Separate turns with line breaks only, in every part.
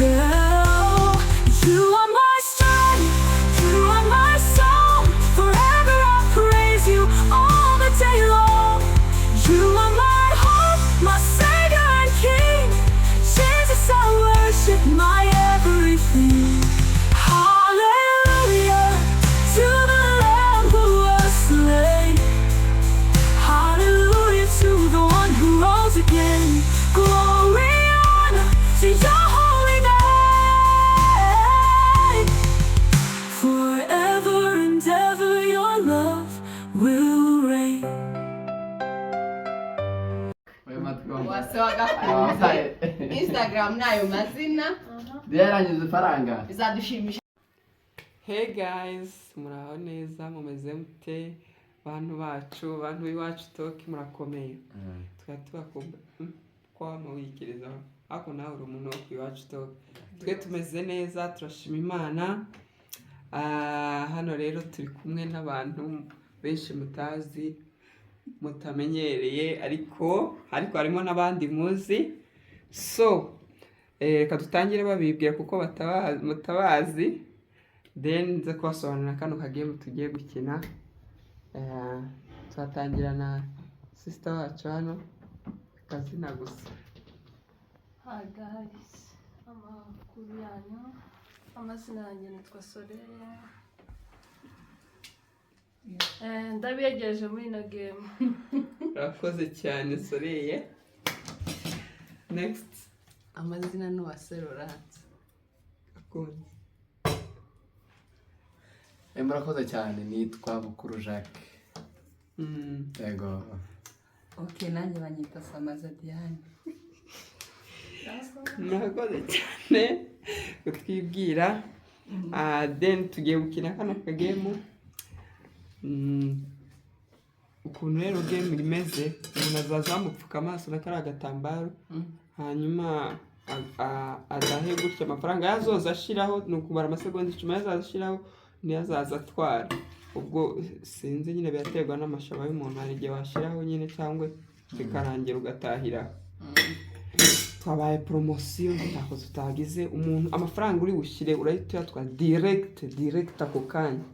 Oh, you are my strength, you are my song. Forever I'll praise you all the day long. You are my hope, my Savior and King. Jesus, I worship my everything. Hallelujah to the Lamb who was slain. Hallelujah to the one who rose again. Glory, honor to your holy name. Forever and ever your love will reign.
Instagram nayo mazina
byarangiza ifaranga
bizadushimisha.
Hey guys, muraho neza, mumeze mute bantu bacu, bantu b'iwacu toki murakomeye. Tukaba tubakumva kwama wikirizaho ako nawe uri umuntu wo kwiwacu toki. Twe tumeze neza, turashima Imana. Hano rero turi kumwe n'abantu benshi mutazi mutamenyereye ariko harimo n'abandi muzi. So reka dutangire babibwira kuko mutabazi, then nze kubasobanurira kano kagame tugiye gukina. Tuzatangira na sister wacu hano, akazina gusa.
Hi guys, amakuru yanyu, amazina yanjye nitwa Soleya. Ndabiyegereje muri ino game.
Urakoze cyane Soleya. Next.
Amazina ni Waserorate.
Akunze.
murakoze cyane, nitwa Bukuru Jacques. Yego.
Okay, nanjye banyita Samaza Diane.
Murakoze cyane kutwibwira. Then tugiye gukina kano kagame. Ukuntu rero game rimeze, umuntu azaza amupfuka amaso n'akari agatambaro, hanyuma adahe gutya amafaranga yazoza ashiraho, ni ukubara amasegonda 10 yazaza ashiraho niyo azaza atwara. Ubwo sinzi nyine biraterwa n'amashaba y'umuntu, hari igihe washiraho nyine cyangwa bikarangira ugatahira. Twabaye promotion ntako tutagize umuntu amafaranga uri bushire urahita yatwa direct ako kanya.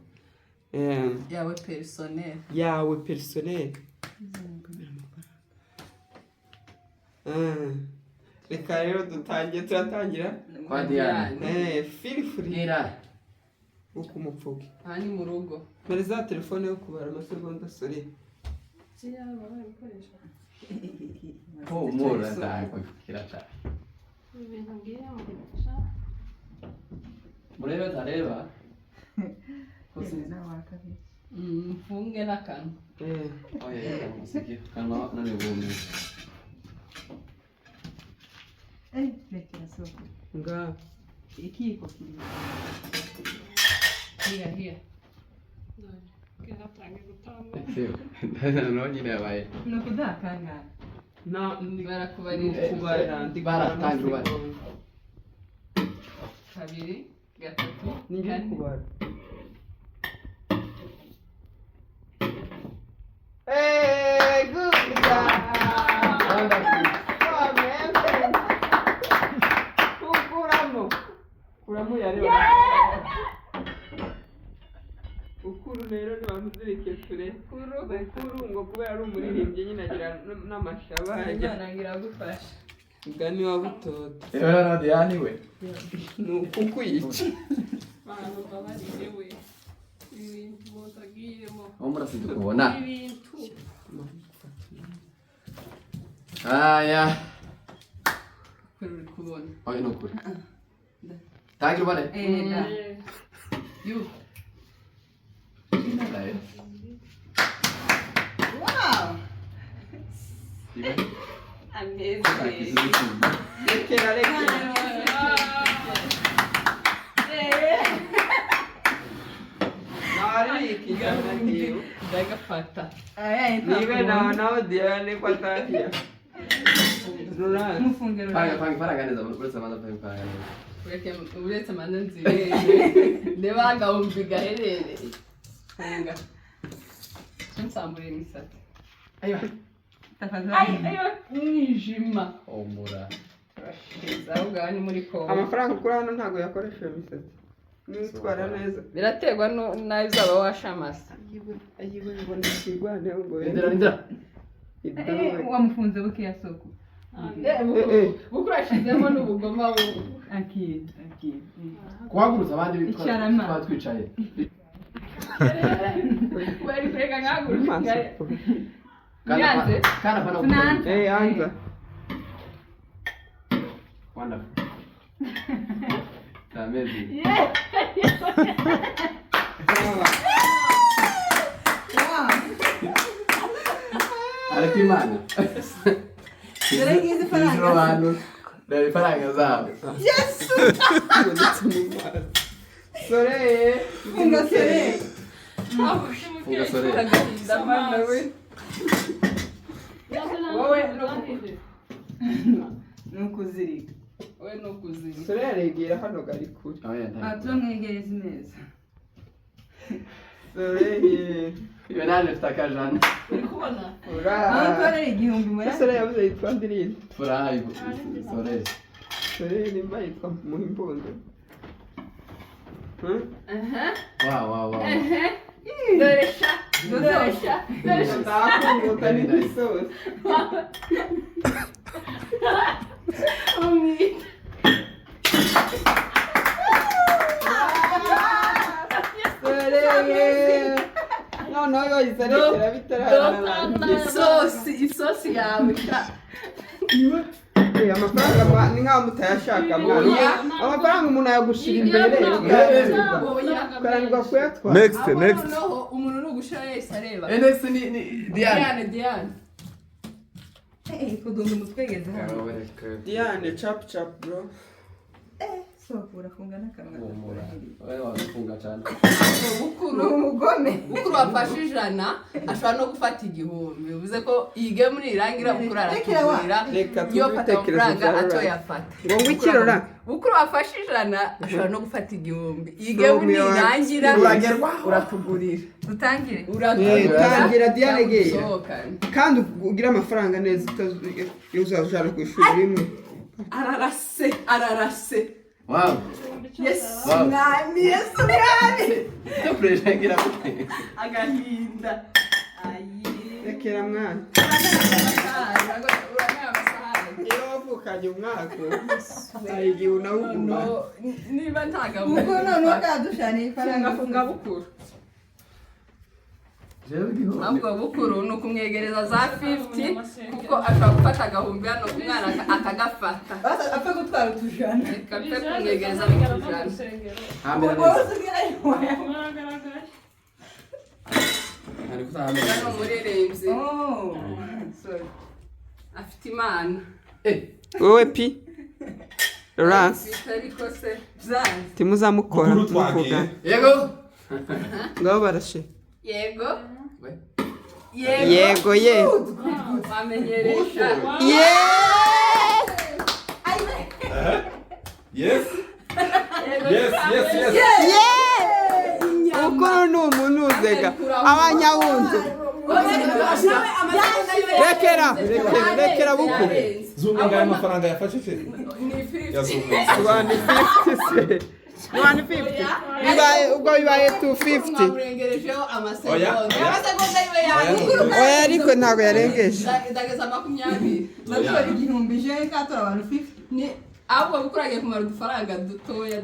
Yawe personnel. Reka rero turatangira
Kwa Diane.
Feel free.
Nira.
Uko umupfuge.
Aha ni mu rugo.
Muri za telefone yo kubara amasegonda Soleya.
Siya barabikoresha.
Mura ndako kirata.
Ibintu ngiye mugisha.
Murebe tareba.
Kusina wakabi. Mfunge nakano.
Oya, musiki kanwa none bumwe.
Rekera soko.
Nga
Ikiko kiri. Here.
Kera tangi gutanga.
Sio. No nyine yabaye.
No kudakanga.
na
Kubara
baratanga.
Kabiri, gatatu,
Ninjye kubara. Hey, good guy. Kuramo yareba. Ukuru rero ni bamuzirike kure. Ukuru ngo kubera ari umuririmbyi nyine agira n'amashaba.
Imana ngira gufasha.
Gani wa butoto.
Era Diane we.
Nukukwica.
Abantu babariye we. Ibintu botagiyemo.
Omurasize kubona.
Ibintu.
Aya.
Kuri kubona.
Oya nukuri. Tangira bane.
Da. You. Wow. Amazing.
Rekera. Nari ikijana ndiyo.
Ndagafata.
Niwe nawe Diane kwa tahia. Rura.
Mufungero.
Panga neza uretse amaza panga.
Uretse amaza nzire. Nebaga umbiga herere. Funga. Nsambure imisatsi.
Ayo.
Tafadhali. Ayo. Mwijima.
Omura.
urashiriza ahubwo aha ni muri Kongo.
Amafaranga ukura hano ntabwo yakoresha iyo misatsi. Nitwara neza.
Biraterwa n'ayo uzaba washamase.
Ayiwe mbona ikigwane ngo
Indira.
wamufunze buke soko
Bukuru ashizemo n'ubugoma bubu.
akiri
Kuhaguruza abandi
Icyarama.
twicaye.
Kweli kureka nkaguruka. Yanze.
Kana pana.
Tunanza.
anza.
Wonderful. Amazing. Ariko Imana.
Dore ngize
Ifaranga.
faranga
Abantu. Dore ifaranga zabo.
Soreye.
funga sere
Funga sore.
Ndamana we.
Wowe
nukuzirika
We no kuzira.
Soreye aregera hano gari kure.
turamwegereza neza
Soreye.
Iyo nane mfite akajana.
Urikubona?
aho
Ura.
twarera igihumbi muri
Soreye yavuze yitwa Ndirinde.
Furaha sore.
Soreye nimba yitwa Muhimbondo.
Wow.
Doresha.
Ndakunguta n'igisozi. Soreye. Noneho yoyise arekera bitararana.
Isosi yawe.
Amafaranga ni nkaho mutayashaka mwana.
Oya.
Amafaranga umuntu ayagushira imbere ukaranirwa kuyatwara.
Next.
Noneho umuntu nugushira yese areba.
Enes ni Diane.
Diane.
kudunda umutwegeze hano
Diane chap bro.
soko urafunga n'akanwa
Wewe wafunga cyane.
Bukuru
umugome
Bukuru wafashe ijana ashobora no gufata igihumbi. Bivuze ko iyi game nirangira Bukuru aratugurira.
Reka
Iyo fata
tubitekerezo
amafaranga
bya
atoyafata.
Ngo ngwikirora.
Bukuru wafashe ijana ashobora no gufata igihumbi. Iyi game nirangira uratugurira.
dutangire
Tangira Diane geya.
Sohokane.
Kandi ugira amafaranga neza uzajana ku ishuri rimwe.
Ararase.
Wow.
Yes.
Wow.
Mwami, Yesu mwami.
Pressure ngira mute.
Agahinda. Ayi.
Rekera mwana.
Uramenya amasahani.
Iyo wavukanye umwaka igihe unawuguma.
Niba nta
ubwo
gahunda.
none wakadushaniye ifaranga
Funga Bukuru.
Jewe giho.
Ahubwo Bukuru ni ukumwegereza za 50 kuko ashobora gufata agahumbi hano ku mwana akagafata.
apfa gutwara utujana
Reka mpe kumwegereza n'utujana.
Hambere
ubwo
neza.
usigaye waya
mwagaragaye
Ari kutahambere.
Hano umuririmbyi
sorry
afite imana.
Wowe pi. Lawrence.
Ariko se
byanze
Timuzamukora muvuga.
Yego.
Ngabo barashe.
yego.
Yego ye.
Wamenyeresha.
Yes.
Ukuru ni umuntu uzega. Abanyawunzu. Rekera Bukuru.
Zuminga y'amafaranga yafashije.
Ni 50.
Yazumisa.
150 se. 150. Ubwo bibaye 250.
Murengerejeho amasegonda.
Oya.
Amasegonda yiwe yawe.
Oya ariko ntabwo yarengeje.
Ndageza 20.
natwara igihumbi je katora abantu 50
Ni ahubwo Bukuru agiye kumara udufaranga dutoya.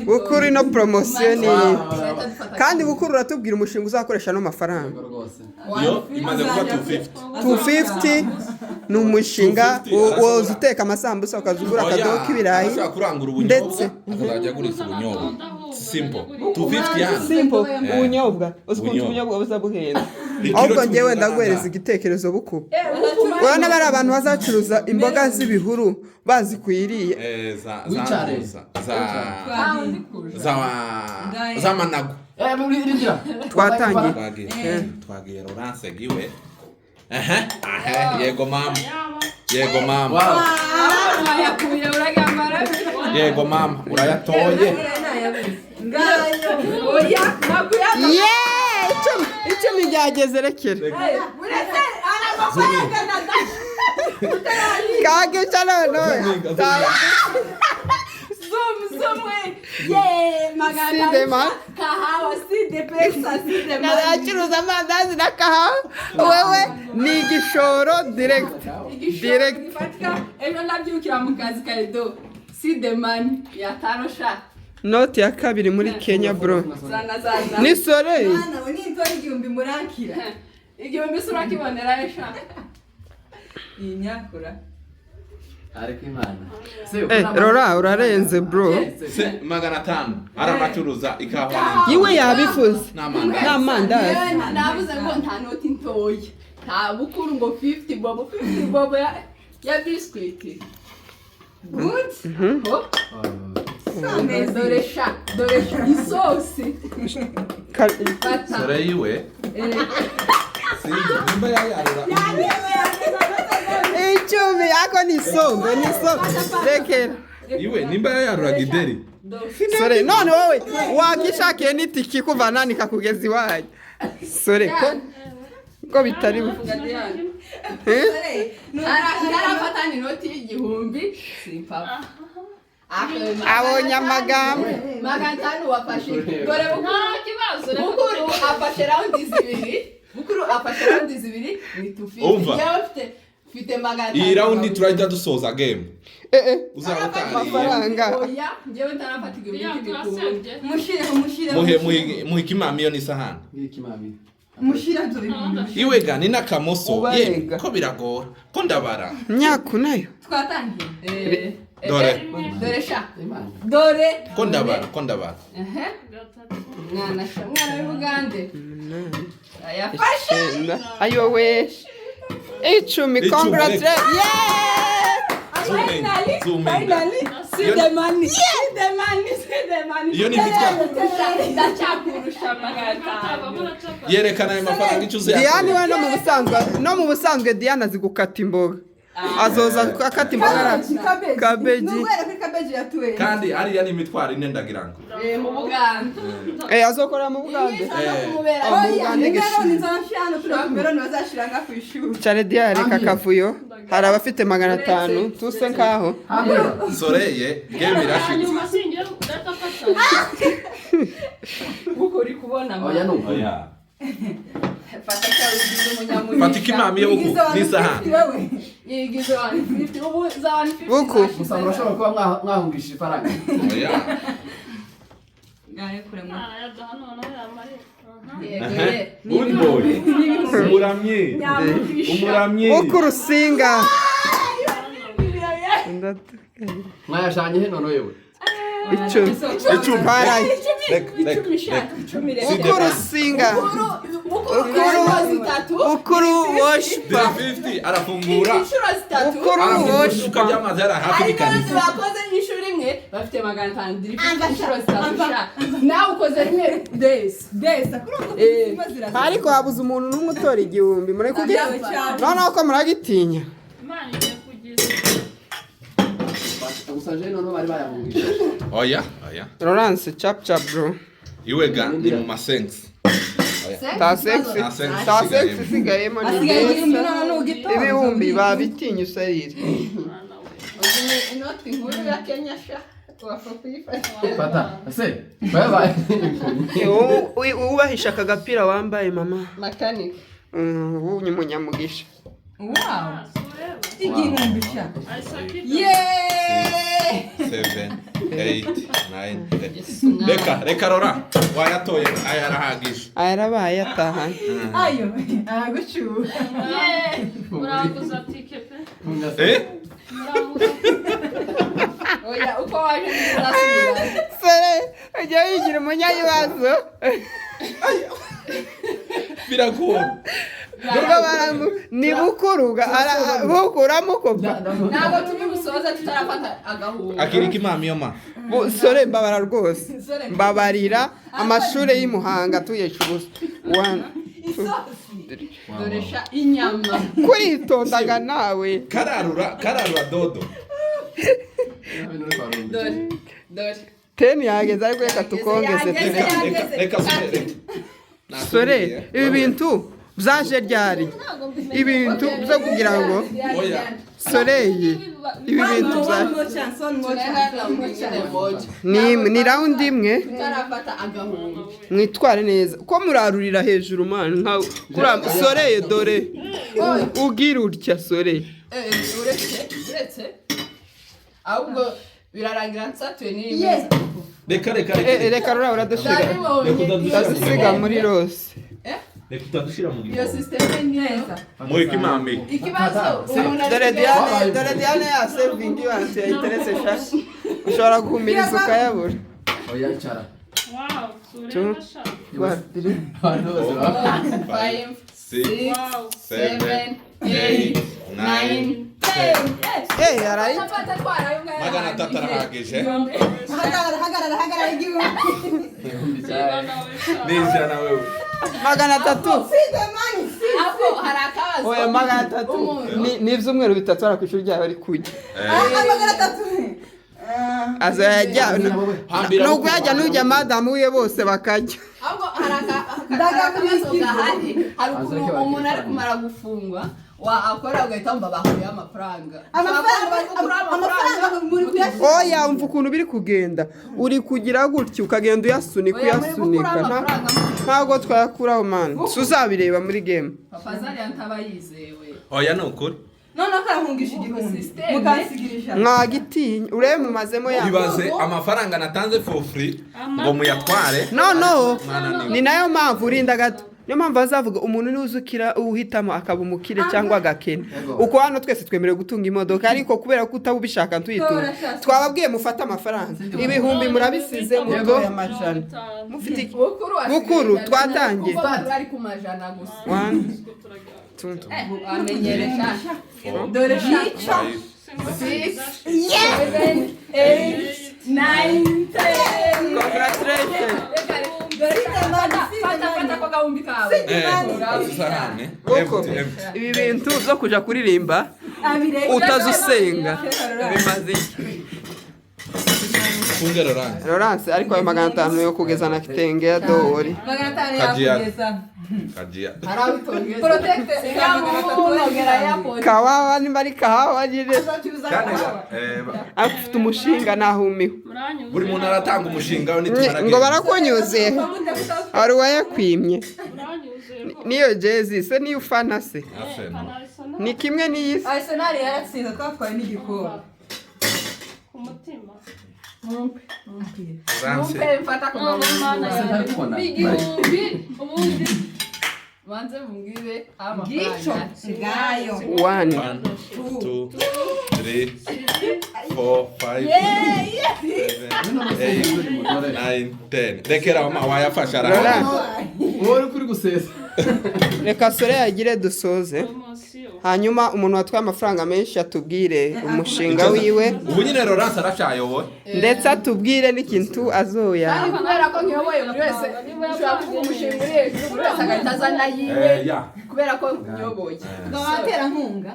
Ukuru ino promotion ni.
Kandi
Kandi Bukuru uratubwira umushinga uzakoresha no mafaranga.
Rwose.
Yo imaze kuba 250.
250 ni umushinga woza uteka amasambusa ukazugura akadobo k'ibirayi.
Ashaka kurangura
Ndetse.
ubunyobwa akazajya agurisha ubunyobwa. Simple. 250 yani.
Simple ubunyobwa. Usikunze ubunyobwa buza buhenze. Ahubwo njyewe ndaguhereza igitekerezo Bukuru. Urabona bari abantu bazacuruza imboga z'ibihuru bazikwiriye.
Wicare.
Za manago.
Muri ringira.
Twatangiye.
Twagiye Lawrence giwe. Yego mama. Yego mama.
Wow.
yakuye uragamara.
Yego mama. Urayatoye.
Oya, nakuya.
Icumi ryageze rekera. kagisha none
Zoom we. Yeah, magana.
Side man.
Kahawa, side pesa, side man.
acuruza amandazi na kahawa wewe ni igishoro direct direct
Fatika, ejo ndabyukira mu kazi karido. Si the man yatarosha.
noti ya kabiri muri Kenya bro
Zana.
ni sore
Mwana, we ni ntori igihumbi murakira.
Igihumbi sura kibonera esha.
Iyi myakura.
ariko imana
rora urarenze bro
500 aranacuruza ikawa
yiwe yabifuze
n'amandazi
n'amandazi
Nabuze ngo nta noti ntoya. Nta bukuru ngo 50 bobo ya biscuit. Good. Ho. Dore sha isosi. Fata.
sore yiwe sinzi nimba yayarura
icumi yako ni songo rekera
iwe nimba yayarura gideri
sore none wowe wakishakiye n'itiki kuva nani kakugeza iwanyu sore ko bitari
Narafata ni noti y'igihumbi simpapa.
abonye amagambo
Magana 5 wafashe. Dore bukuru afashe round zibiri ni tufite.
Umva.
Mfite magana 5.
iyi round turajya dusoza game uzaba utariye
amafaranga
Oya, njyewe ntarafata igihumbi cy'ibikundi.
Mushire.
muhe ikimamiyo n'isahani
ngiki mami
Mushira ibyo bintu.
iwe ga ni n'akamoso
Ubarega.
ko biragora ko ndabara
nyaku nayo
Twatangiye.
Dore sha.
imana
Dore.
ko ndabara
Mwana w'Ubugande. Ayafashe.
ayo we icumi
Icumi,
congratulations
Finally, see the money.
iyo ni mitwa
Ndacyakurusha magana 5.
yerekana ayo mafaranga icyo
Diane
uzayakoresha
we no mu busanzwe Diane azi gukata imboga azoza akata imboga kabeji
Nubwera ko kabeji yatuwe.
kandi ariya ni imitwaro ine ndagira ngo
Mu Bugande.
azokora mu Bugande
Oya, ngero nizashana turambero bazashiranga ku ishuri.
cyane Diane reka kavuyo hari abafite 500 tuse nkaho
soreye game irashitse
hanyuma sinjye udatafata
Uko uri kubona
oya nuko
oya
fata cyangwa umunyamugisha.
fata ikimami yo buku n'isahani
Yigize 150 ubu za 150.
buku
gusa murashobora kuba mwahungisha ifaranga
oya
Gaye kuremo.
yadaha noneho yamare
good boy umuramyi
buku rusinga
mwayashanye he none yewe
icumi harayi buku rusinga ukuru woshpa
50 arafungura
ukuru woshpa
ukajya amazi yari hafi bikanisa
bakoze inshuro imwe bafite magana 5 dirifite inshuro 3 nawe ukoze rimwe
Desa kurungu mazira.
ariko habuze umuntu n'umwe utora igihumbi muri kugira noneho ko muragitinya
imana igiye kugiza
gusa je none bari bayahungisha
oya
Lawrence chap bro
iwe ga ni mu masensi
ta sexy sigayemo ni ibihumbi babitinya usarire
inoti nkuru ya Kenya sha wapfa kuyifata.
fata ese bye
ubahisha akagapira wambaye mama
Mechanic.
ubunye umunyamugisha
Wow.
sureba
Igihumbi sha.
ayisakita
Yeah.
7 8 9 reka rora wayatoye aya arahagije
ayarabaye atahanye
Ayo, aguchu.
muraguza tike pe muraguza
Oya uko waje nzasubira.
sere ujya wigira umunyabibazo
biragora
ni bukuruga bukuramo kopa
Ntabwo turi busoza tutarafata agahunga.
akiri kimami yo ma
sore mbabara rwose mbabarira amashuri y'Imuhanga tuyesha ubusa 1
Dore sha inyama.
kuritondaga nawe
kararura dodo
Dore.
10 yageze ariko reka tukongeze
Yageze.
reka
sore ibi bintu byaje ryari ibintu byo kugira ngo
Oya.
soreye ibi bintu ni round imwe
tutarafata agahumbi
mwitware neza ko murarurira hejuru man nka soreye dore ugira utya soreye
uretse ahubwo birarangira nsatuye n'imeza
reka rura uradusiga muri rose
Reka utadushira mu
iyo
gikombe.
systeme ni neza
Muri kimambi.
ikibazo
dore Diane ya serving yanse interesse shashi ushobora guhumiriza ukayabura
Oya icara.
Wow, sure basha.
Abantu bose baba.
5
6
Wow.
7 8 9
eh arayi
Napata twara
magana atatu arahagije
hagarara igihumbi
n'ijana wewe
magana atatu
Hapo hari akabazo
oya magana atatu ni ibyumweru bitatu ara ku ishuri ryawe ari kujya
magana atatu
azajya nubwo yajya n'ujya madamu we bose bakajya
ahubwo hari akabazo gahari hari ukuntu umuntu ari kumara gufungwa wakora ugahita wumva bahuye amafaranga
amafaranga muri kuyashyira
oya umva ukuntu biri kugenda uri kugira gutya ukagenda uyasunika ntabwo twayakuraho mani tuzabireba muri game
papa zariya ntaba yizewe
oya ni ukuri
noneho karahungisha igihumbi mukasigirisha
mwagitinya urebe mumazemo ya
ibaze amafaranga natanze for free ngo muyatware
no ni nayo mpamvu urinda gato niyo mpamvu bazavuga umuntu n'uzukira uhitamo akaba umukire cyangwa agakene uko hano twese twemerewe gutunga imodoka ariko kubera ko utaba ubishaka tuyitunga twababwiye mufate amafaranga ibihumbi murabisize mutoya amajana mufite bukuru twatangiye
kuko ari ku majana gusa
1
amenyeresha
dore shica
6 7 8 9 10
congratulations
fata kwa gahumbi kawe
isahane
Koko ibi bintu byo kuja kuririmba utazusenga bimaze
funge Laurent
Laurence ariko ayo 500 yo kugeza na kitenge ya dori
magana atanu yakugeza
Kajia
harawutongeza
protect
kawawa ni bari kahawa nyine afite umushinga nahumiwe
Muranyuze.
buri muntu aratanga umushinga we nitumara
ngo barakunyuze wari wayakwimye
Muranyuze.
niyo jezi se niyo ufana se
Arsenal
ni kimwe n'iyisi
Arsenal yaratsinze twatwaye n'igikombe
ku mutima.
Mumpe mfata kwa gahumbi igihumbi ubundi banze mumbwire amafaranga
ngayo
1
2 3 4 5 7 8 9 10 rekera mama wayafasha
Laurent
Wowe kuri gusesa.
reka sore yagire dusoze
Promotion.
hanyuma umuntu watwaye amafaranga menshi atubwire umushinga wiwe
ubu nyine Laurent aracyayobowe
ndetse atubwire n'ikintu azoya
kandi kubera ko nkiyoboye buri wese ushobora kuvuga umushinga uri hejuru buri wese agahita azana yiwe
ya
kubera ko nyoboye
ngo watera nkunga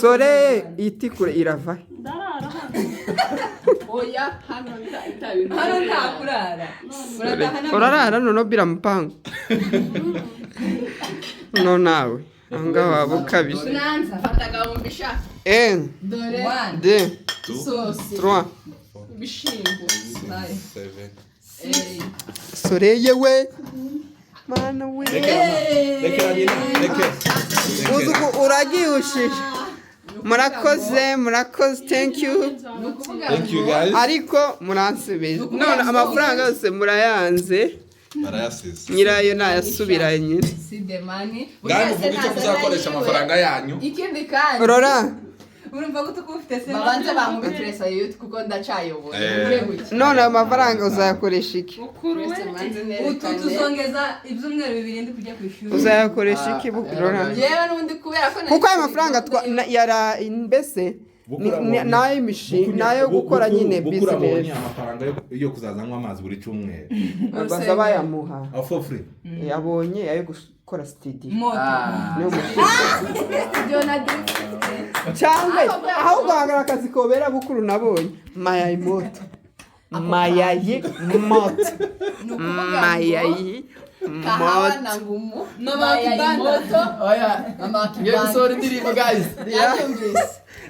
sore itikure irava
Ndarara hano.
oya hano itabintu
hano nta kurara
urarara none biramupangu no nawe ahangaha waba ukabije
nanza fata gahumbi sha
1
dore
2
sosi
3
ibishimbo
7
sore yewe mana we
rekera nyine rekera
uzi ko uragihushije murakoze thank you
thank you guys
ariko muransebeje none amafaranga yose murayanze
barayasize
nyirayo nayasubiranye
si demani
ngaho muvuga icyo kuzakoresha amafaranga yanyu
ikindi kandi
rora
urumva ko tukufite se
babanze bamubitiresa yuti kuko ndacyayoboye
none ayo mafaranga uzayakoresha iki
utu tuzongeza ibyumweru 2 ndi kujya ku ishuri
uzayakoresha iki rora
yewe n'undi kubera ko
kuko ayo mafaranga yara mbese nayo imishinga nayo gukora nyine business
amafaranga yo kuzazanywa amazi buri cyumweru
baza bayamuha
for free
yabonye ayo gukora studio
moto
niyo mushinga cyangwa aho guhagara akazi kobera bukuru nabonye mayayi moto
kahawa na ngumu
Mama Kibanda.
moto
Oya,
mama
ngiye gusohora indirimbo guys.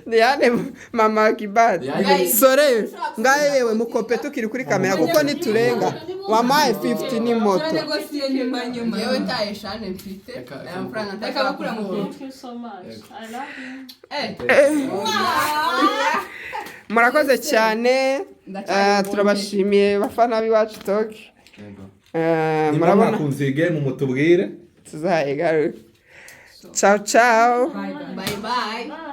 Diane mama kibada
Guys.
sore ngaye yewe mukope tukiri kuri kamera kuko niturenga wamaye 50 ni moto
Tunegosiye nyuma.
yewe ntaye shane mfite aya mafaranga
Ndakabukura mu gihe.
Thank you so much. I love you.
murakoze cyane turabashimiye bafana b'iwacu talk
murabona
murabona
kunze game mutubwire
tuzayigaruka ciao ciao
Bye bye.
bye bye